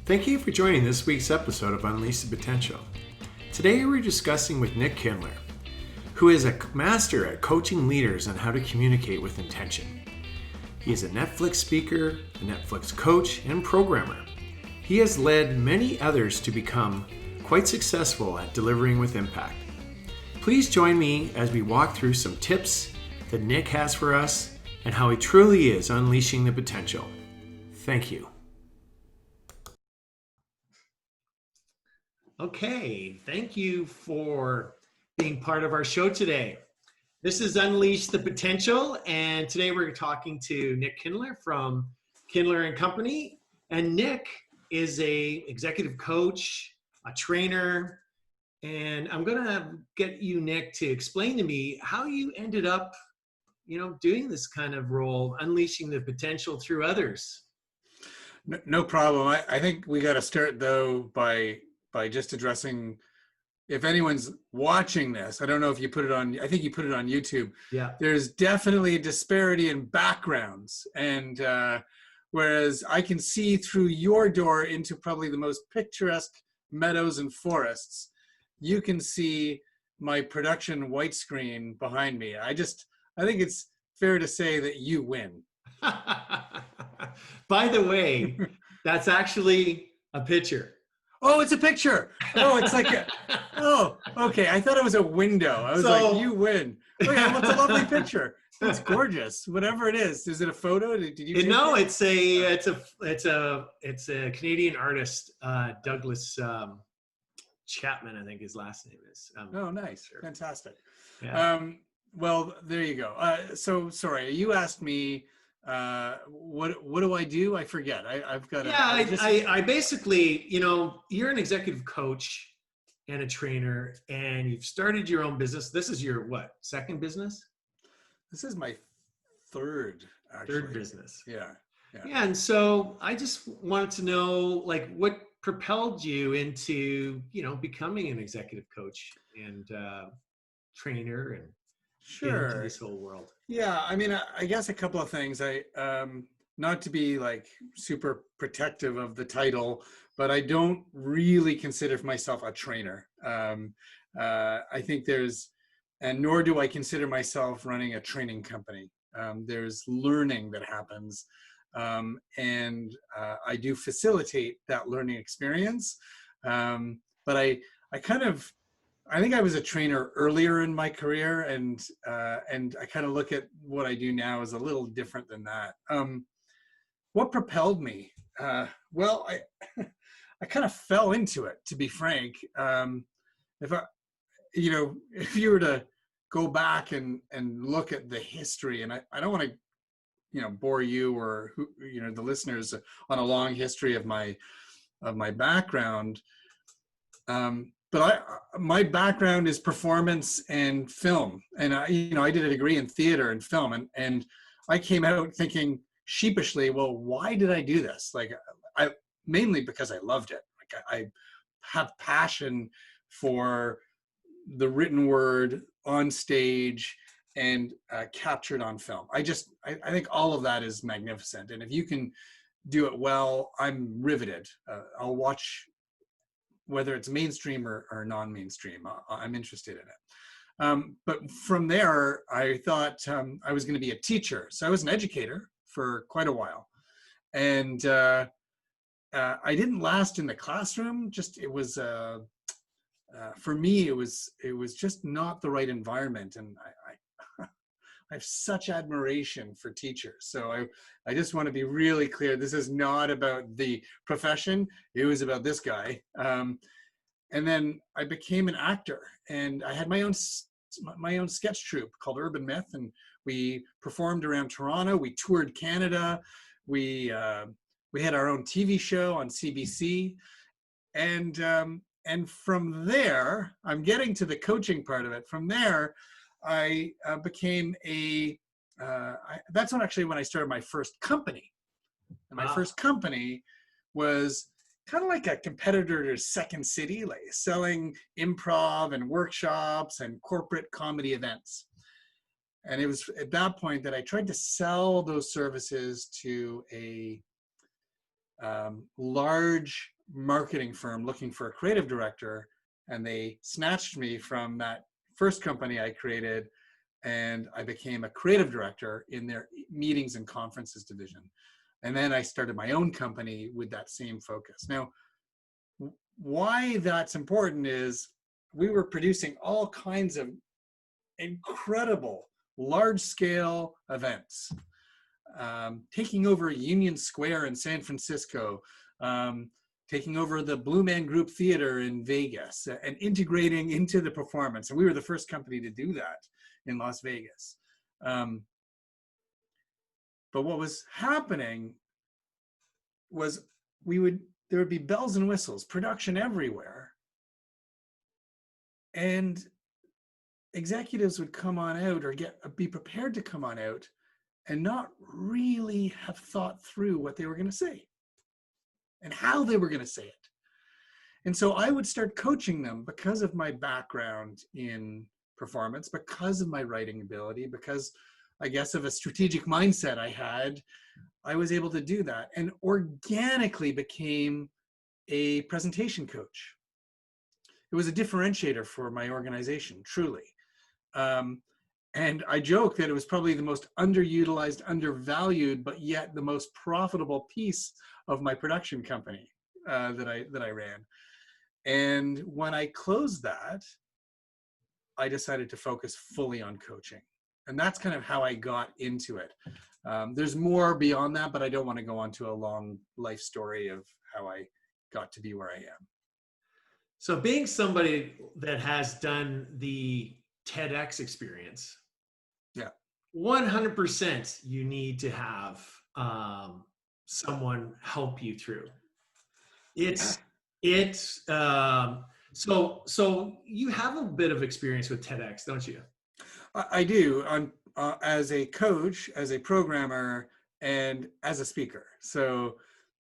Thank you for joining this week's episode of Unleash the Potential. Today we're discussing with Nick Kindler, who is a master at coaching leaders on how to communicate with intention. He is a Netflix speaker, a Netflix coach, and programmer. He has led many others to become quite successful at delivering with impact. Please join me as we walk through some tips that Nick has for us and how he truly is unleashing the potential. Thank you. Okay, thank you for being part of our show today. This is Unleash the Potential, and today we're talking to Nick Kindler from Kindler and Company. And Nick is a executive coach, a trainer, and I'm gonna get you, Nick, to explain to me how you ended up, doing this kind of role, unleashing the potential through others. No problem. I think we got to start though by just addressing, if anyone's watching this, I don't know if you put it on, I think you put it on YouTube. Yeah. There's definitely a disparity in backgrounds. And whereas I can see through your door into probably the most picturesque meadows and forests, you can see my production white screen behind me. I think it's fair to say that you win. By the way, that's actually a picture. Oh, it's a picture. Oh, it's like okay. I thought it was a window. I was like, you win. Oh yeah, what's a lovely picture? It's gorgeous. Whatever it is it a photo? Did you? No, it's a Canadian artist, Douglas Chapman, I think his last name is. Oh, nice, fantastic. Yeah. Well, there you go. So sorry, you asked me. What do I do? I forget. I've got. I basically, you're an executive coach and a trainer, and you've started your own business. This is your second business? This is my third, actually. Third business. Yeah. And so I just wanted to know, what propelled you into, becoming an executive coach and trainer and sure into this whole world. Yeah, I mean, I guess a couple of things. I not to be like super protective of the title, but I don't really consider myself a trainer. I think and nor do I consider myself running a training company. There's learning that happens, and I do facilitate that learning experience. But I think I was a trainer earlier in my career, and I kind of look at what I do now as a little different than that. What propelled me? Well, I kind of fell into it, to be frank. If you were to go back and look at the history, and I don't want to, bore you or the listeners on a long history of my background. But my background is performance and film, and I did a degree in theater and film, and I came out thinking sheepishly, well, why did I do this? Mainly because I loved it. I have passion for the written word on stage and captured on film. I think all of that is magnificent, and if you can do it well, I'm riveted. I'll watch. Whether it's mainstream or non-mainstream, I'm interested in it. But from there, I thought I was going to be a teacher. So I was an educator for quite a while. And I didn't last in the classroom. For me, it was just not the right environment. And I have such admiration for teachers. So I just want to be really clear. This is not about the profession. It was about this guy. And then I became an actor, and I had my own sketch troupe called Urban Myth, and we performed around Toronto. We toured Canada. We had our own TV show on CBC, and from there, I'm getting to the coaching part of it. From there, I became that's when I started my first company. And my first company was kind of like a competitor to Second City, like selling improv and workshops and corporate comedy events. And it was at that point that I tried to sell those services to large marketing firm looking for a creative director, and they snatched me from that first company I created, and I became a creative director in their meetings and conferences division. And then I started my own company with that same focus. Now, why that's important is we were producing all kinds of incredible large-scale events, taking over Union Square in San Francisco, taking over the Blue Man Group Theater in Vegas, and integrating into the performance. And we were the first company to do that in Las Vegas. But what was happening was there would be bells and whistles, production everywhere. And executives would come on out or be prepared to come on out and not really have thought through what they were going to say and how they were going to say it. And so I would start coaching them because of my background in performance, because of my writing ability, because I guess of a strategic mindset I had. I was able to do that and organically became a presentation coach. It was a differentiator for my organization, truly. And I joke that it was probably the most underutilized, undervalued, but yet the most profitable piece of my production company that I ran. And when I closed that, I decided to focus fully on coaching. And that's kind of how I got into it. There's more beyond that, but I don't want to go on to a long life story of how I got to be where I am. So being somebody that has done the TEDx experience, yeah, 100% you need to have someone help you through. So you have a bit of experience with TEDx, don't you? I do. I'm as a coach, as a programmer, and as a speaker. So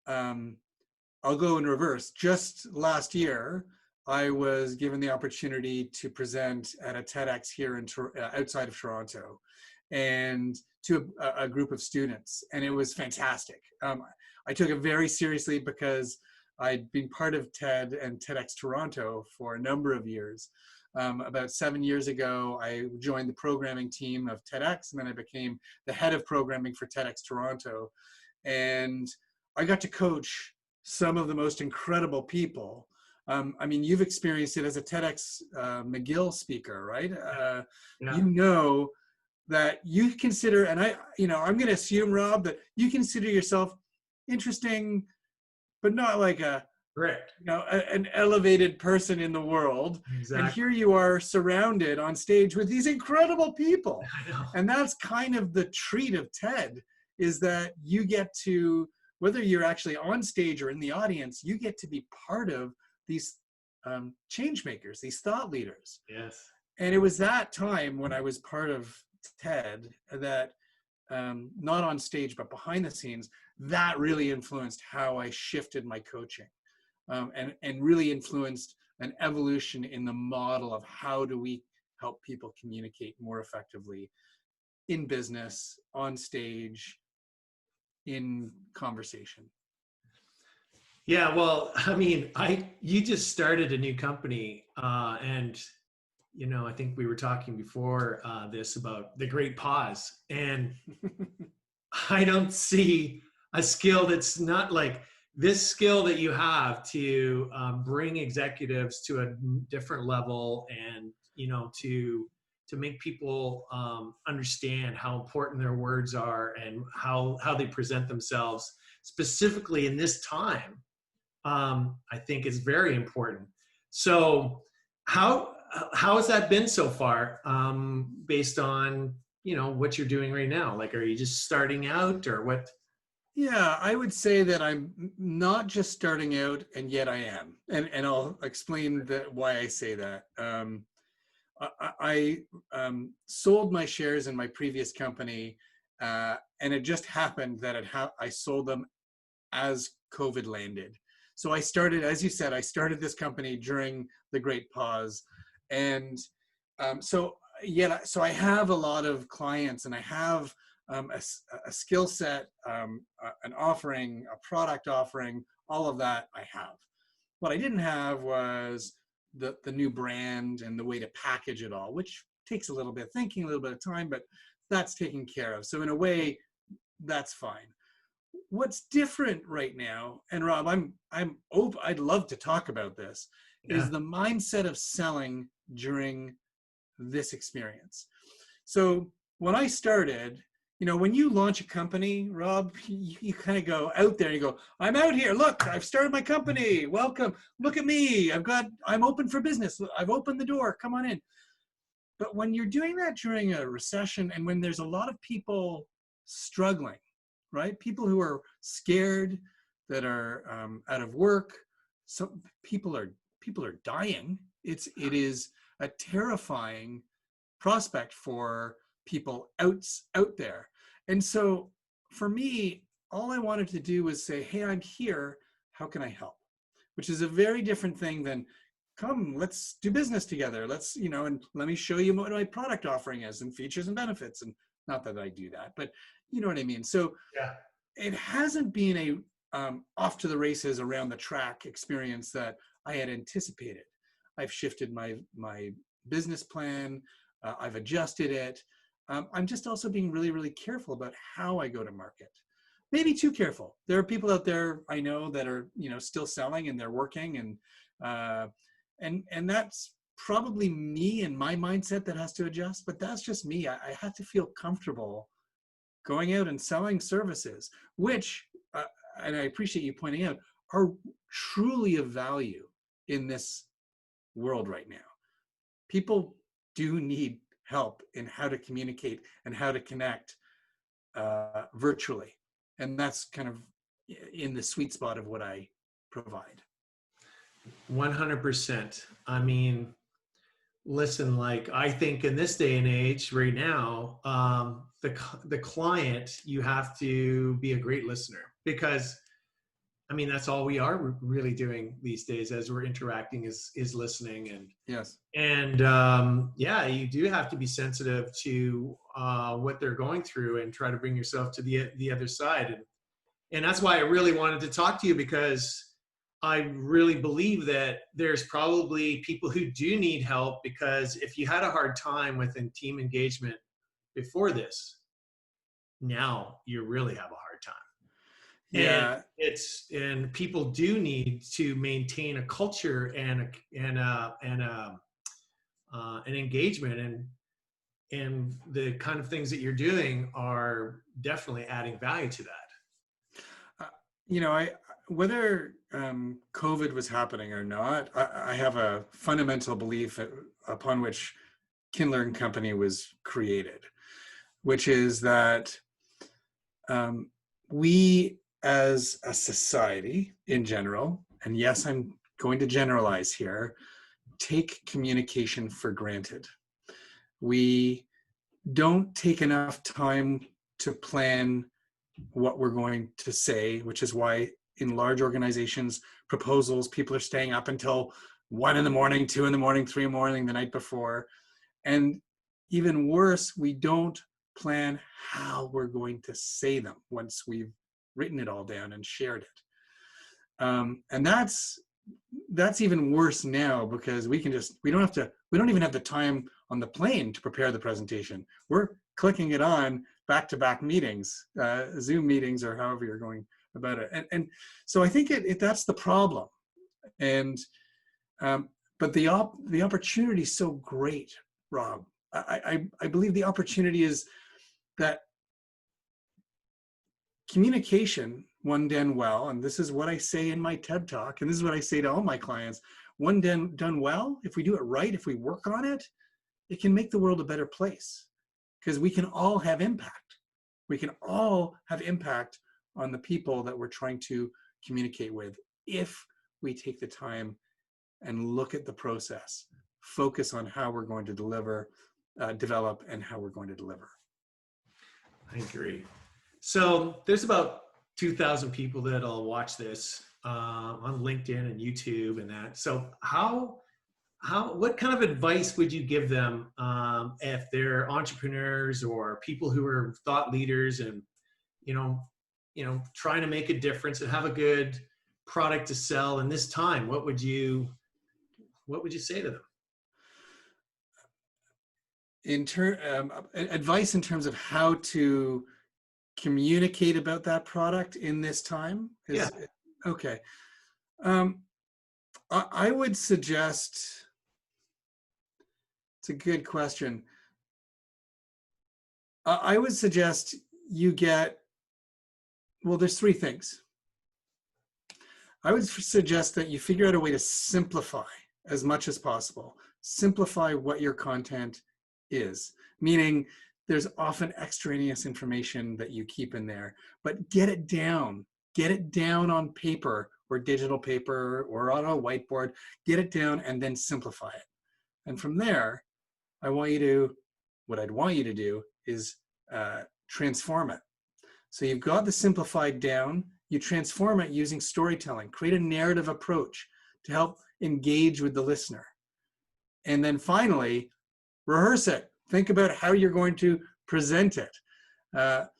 I'll go in reverse. Just last year, I was given the opportunity to present at a TEDx here in outside of Toronto, and to a group of students, and it was fantastic. I took it very seriously because I'd been part of TED and TEDx Toronto for a number of years. About 7 years ago, I joined the programming team of TEDx, and then I became the head of programming for TEDx Toronto. And I got to coach some of the most incredible people. I mean, you've experienced it as a TEDx McGill speaker, right? Yeah. You know that you consider, and I'm going to assume, Rob, that you consider yourself interesting, but not like an elevated person in the world. Exactly. And here you are surrounded on stage with these incredible people. I know. And that's kind of the treat of TED, is that you get to, whether you're actually on stage or in the audience, you get to be part of these change makers, these thought leaders. Yes. And it was that time when I was part of TED that, not on stage, but behind the scenes, that really influenced how I shifted my coaching, and really influenced an evolution in the model of how do we help people communicate more effectively in business, on stage, in conversation. Yeah, well, I mean, you just started a new company, and I think we were talking before this about the great pause, and I don't see a skill that's not like this skill that you have to bring executives to a different level, and to make people understand how important their words are and how they present themselves specifically in this time. I think is very important. So how has that been so far, based on what you're doing right now? Like, are you just starting out, or what? Yeah, I would say that I'm not just starting out, and yet I am. And I'll explain why I say that. I sold my shares in my previous company, and it just happened that I sold them as COVID landed. So I started, as you said, I started this company during the Great Pause. And so I have a lot of clients, and I have a skill set, an offering, a product offering, all of that I have. What I didn't have was the new brand and the way to package it all, which takes a little bit of thinking, a little bit of time, but that's taken care of. So in a way, that's fine. What's different right now, and Rob, I'm open, I'd love to talk about this, Yeah. is the mindset of selling during this experience. So when I started, when you launch a company, Rob, you kind of go out there and you go, I'm out here. Look, I've started my company. Welcome. Look at me. I'm open for business. I've opened the door. Come on in. But when you're doing that during a recession and when there's a lot of people struggling, right? People who are scared, that are out of work. Some people are dying. It is a terrifying prospect for people out there. And so for me, all I wanted to do was say, hey, I'm here. How can I help? Which is a very different thing than, come, let's do business together. Let's, and let me show you what my product offering is and features and benefits. And not that I do that, but you know what I mean? So Yeah. It hasn't been a off to the races around the track experience that I had anticipated. I've shifted my business plan. I've adjusted it. I'm just also being really, really careful about how I go to market. Maybe too careful. There are people out there I know that are, still selling and they're working, and that's probably me and my mindset that has to adjust. But that's just me. I have to feel comfortable going out and selling services, which, and I appreciate you pointing out, are truly of value in this world right now. People do need help in how to communicate and how to connect virtually. And that's kind of in the sweet spot of what I provide. 100%. I mean, listen, like, I think in this day and age right now, the client, you have to be a great listener, because I mean, that's all we are really doing these days as we're interacting is listening. And Yes. and yeah, you do have to be sensitive to what they're going through and try to bring yourself to the other side. And that's why I really wanted to talk to you, because I really believe that there's probably people who do need help, because if you had a hard time within team engagement before this, now you really have a hard time. Yeah. And people do need to maintain a culture and an engagement, and the kind of things that you're doing are definitely adding value to that. Whether COVID was happening or not, I have a fundamental belief upon which Kindler and Company was created, which is that we as a society in general, and yes, I'm going to generalize here, take communication for granted. We don't take enough time to plan what we're going to say, which is why in large organizations, proposals, people are staying up until 1 a.m, 2 a.m, 3 a.m the night before. And even worse, we don't plan how we're going to say them once we've written it all down and shared it. And that's even worse now, because we don't even have the time on the plane to prepare the presentation. We're clicking it on back-to-back meetings, Zoom meetings, or however you're going about it. And so I think that's the problem. And but the opportunity is so great, Rob. I believe the opportunity is that communication, when done well, and this is what I say in my TED Talk, and this is what I say to all my clients, when done well, if we do it right, if we work on it, it can make the world a better place, because we can all have impact. We can all have impact on the people that we're trying to communicate with if we take the time and look at the process, focus on how we're going to develop and how we're going to deliver. I agree. So there's about 2,000 people that'll watch this on LinkedIn and YouTube and that. So how what kind of advice would you give them if they're entrepreneurs or people who are thought leaders and, you know, trying to make a difference and have a good product to sell in this time? What would you say to them? Advice in terms of how to communicate about that product in this time is okay. I would suggest, it's a good question. I would suggest you there's three things. I would suggest that you figure out a way to simplify as much as possible. Simplify what your content is, meaning there's often extraneous information that you keep in there, but get it down on paper or digital paper or on a whiteboard, get it down and then simplify it. And from there, what I'd want you to do is transform it. So you've got the simplified down, you transform it using storytelling, create a narrative approach to help engage with the listener. And then finally, rehearse it. Think about how you're going to present it.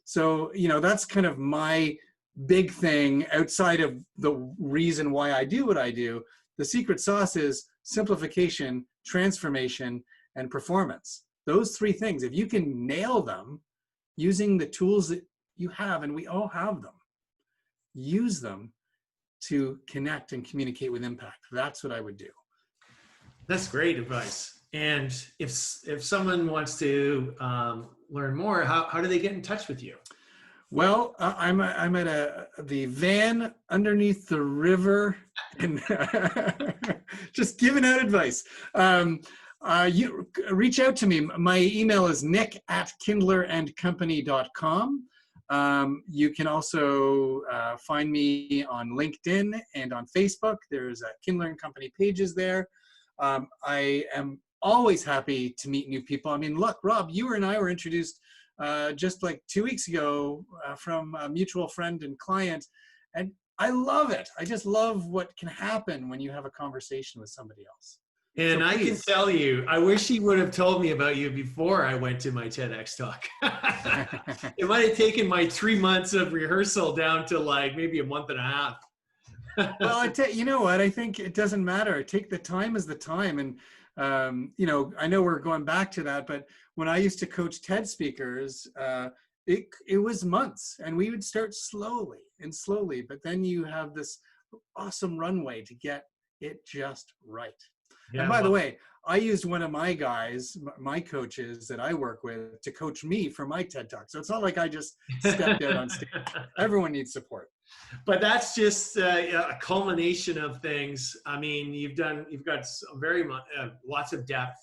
So, that's kind of my big thing outside of the reason why I do what I do. The secret sauce is simplification, transformation, and performance. Those three things, if you can nail them using the tools that you have, and we all have them, use them to connect and communicate with impact. That's what I would do. That's great advice. And if someone wants to learn more, how do they get in touch with you? Well, I'm at the van underneath the river, and just giving out advice. You reach out to me. My email is nick@kindlerandcompany.com. You can also find me on LinkedIn and on Facebook. There's Kindler and Company pages there. I am always happy to meet new people. I mean, look, Rob, you and I were introduced just like 2 weeks ago from a mutual friend and client, and I love it. I just love what can happen when you have a conversation with somebody else. And so I can tell you, I wish he would have told me about you before I went to my TEDx talk. It might have taken my 3 months of rehearsal down to like maybe a month and a half. Well, you know what? I think it doesn't matter. Take the time as the time. And, I know we're going back to that, but when I used to coach TED speakers, it was months, and we would start slowly, but then you have this awesome runway to get it just right. Yeah, and by the way, I used one of my guys, my coaches that I work with, to coach me for my TED Talk. So it's not like I just stepped out on stage. Everyone needs support. But that's just a culmination of things. I mean, you've got very much lots of depth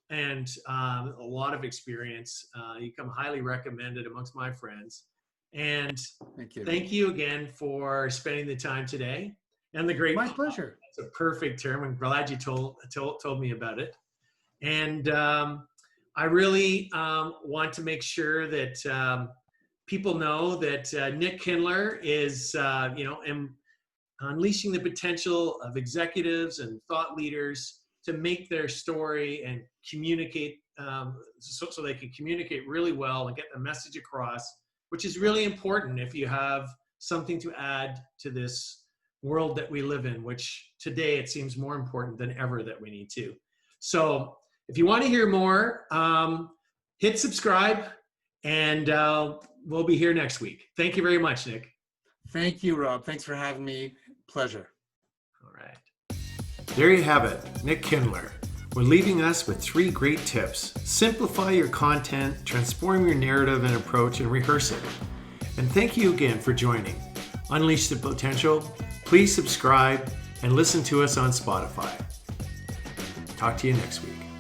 and a lot of experience. You come highly recommended amongst my friends. And thank you again for spending the time today. And the great, my pleasure. It's a perfect term. I'm glad you told me about it. And I really want to make sure that people know that Nick Kindler is, unleashing the potential of executives and thought leaders to make their story and communicate, so they can communicate really well and get the message across, which is really important if you have something to add to this world that we live in, which today it seems more important than ever that we need to. So if you want to hear more, hit subscribe, and we'll be here next week. Thank you very much, Nick. Thank you, Rob. Thanks for having me. Pleasure. All right. There you have it, Nick Kindler. We're leaving us with 3 great tips. Simplify your content, transform your narrative and approach, and rehearse it. And thank you again for joining. Unleash the potential. Please subscribe and listen to us on Spotify. Talk to you next week.